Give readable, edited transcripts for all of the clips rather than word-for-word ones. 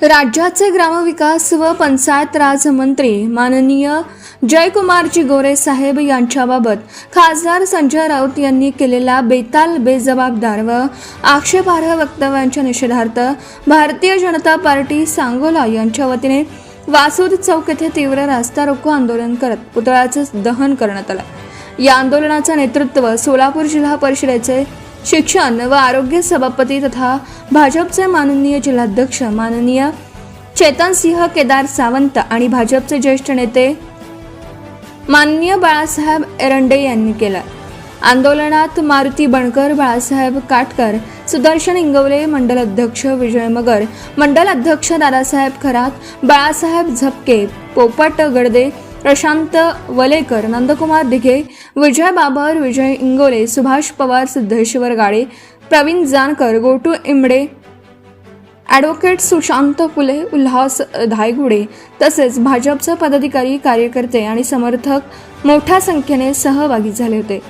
राज्याचे ग्रामविकास व पंचायत राज मंत्री माननीय जयकुमारजी गोरे साहेब यांच्याबाबत खासदार संजय राऊत यांनी केलेल्या बेताल, बेजबाबदार व आक्षेपार्ह वक्तव्यांच्या निषेधार्थ भारतीय जनता पार्टी सांगोला यांच्या वतीने वासूद चौक येथे तीव्र रास्ता रोको आंदोलन करत पुतळ्याचे दहन करण्यात आले। या आंदोलनाचे नेतृत्व सोलापूर जिल्हा परिषदेचे शिक्षण व आरोग्य सभापती तथा भाजपचे माननीय जिल्हाध्यक्ष माननीय चेतनसिंह केदार सावंत आणि भाजपचे ज्येष्ठ नेते माननीय बाळासाहेब एरंडे यांनी केला। आंदोलनात मारुती बनकर, बाळासाहेब काटकर, सुदर्शन इंगवले, मंडल अध्यक्ष विजय मगर, मंडल अध्यक्ष दादासाहेब खरात, बाळासाहेब झपके, पोपट गडदे, प्रशांत वलेकर, नंदकुमार दिघे, विजय बाबर, विजय इंगोले, सुभाष पवार, सिद्धेश्वर गाडे, प्रवीण जानकर, गोटू इमडे, ॲडव्होकेट सुशांत फुले, उल्हास धायगुडे तसेच भाजपचे पदाधिकारी, कार्यकर्ते आणि समर्थक मोठ्या संख्येने सहभागी झाले होते।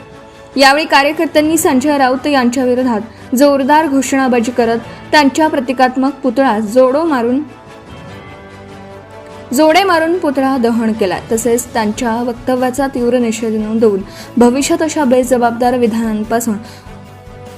यावेळी कार्यकर्त्यांनी संजय राऊत यांच्या विरोधात जोरदार घोषणाबाजी करत त्यांच्या प्रतिकात्मक पुतळा जोडे मारून पुतळा दहन केला। तसेच त्यांच्या वक्तव्याचा तीव्र निषेध नोंदवून भविष्यात अशा बेजबाबदार विधानांपासून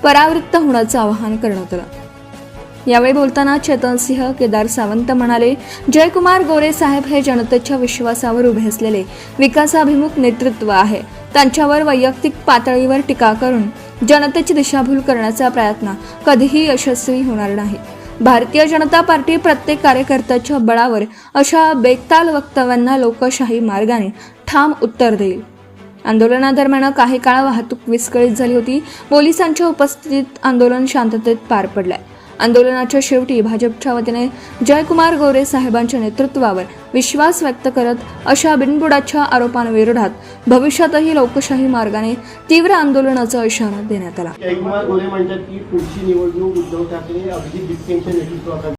परावृत्त होण्याचं आवाहन करण्यात आलं। यावेळी बोलताना चेतनसिंह केदार सावंत म्हणाले, जयकुमार गोरे साहेब हे जनतेच्या विश्वासावर उभे असलेले विकासाभिमुख नेतृत्व आहे। त्यांच्यावर वैयक्तिक पातळीवर टीका करून जनतेची दिशाभूल करण्याचा प्रयत्न कधीही यशस्वी होणार नाही। भारतीय जनता पार्टी प्रत्येक कार्यकर्त्याच्या बळावर अशा बेताल वक्तव्यांना लोकशाही मार्गाने ठाम उत्तर देईल। आंदोलनादरम्यान काही काळ वाहतूक विस्कळीत झाली होती। पोलिसांच्या उपस्थितीत आंदोलन शांततेत पार पडले। आंदोलनाच्या शेवटी भाजपच्या वतीने जयकुमार गोरे साहेबांच्या नेतृत्वावर विश्वास व्यक्त करत अशा बिनबुडाच्या आरोपांविरोधात भविष्यातही लोकशाही मार्गाने तीव्र आंदोलनाचा इशारा देण्यात आला। जयकुमार गोरे म्हणतात की पुढची निवडणूक उद्धव ठाकरे अभिजित बिस्केंच्या नेतृत्वाखाली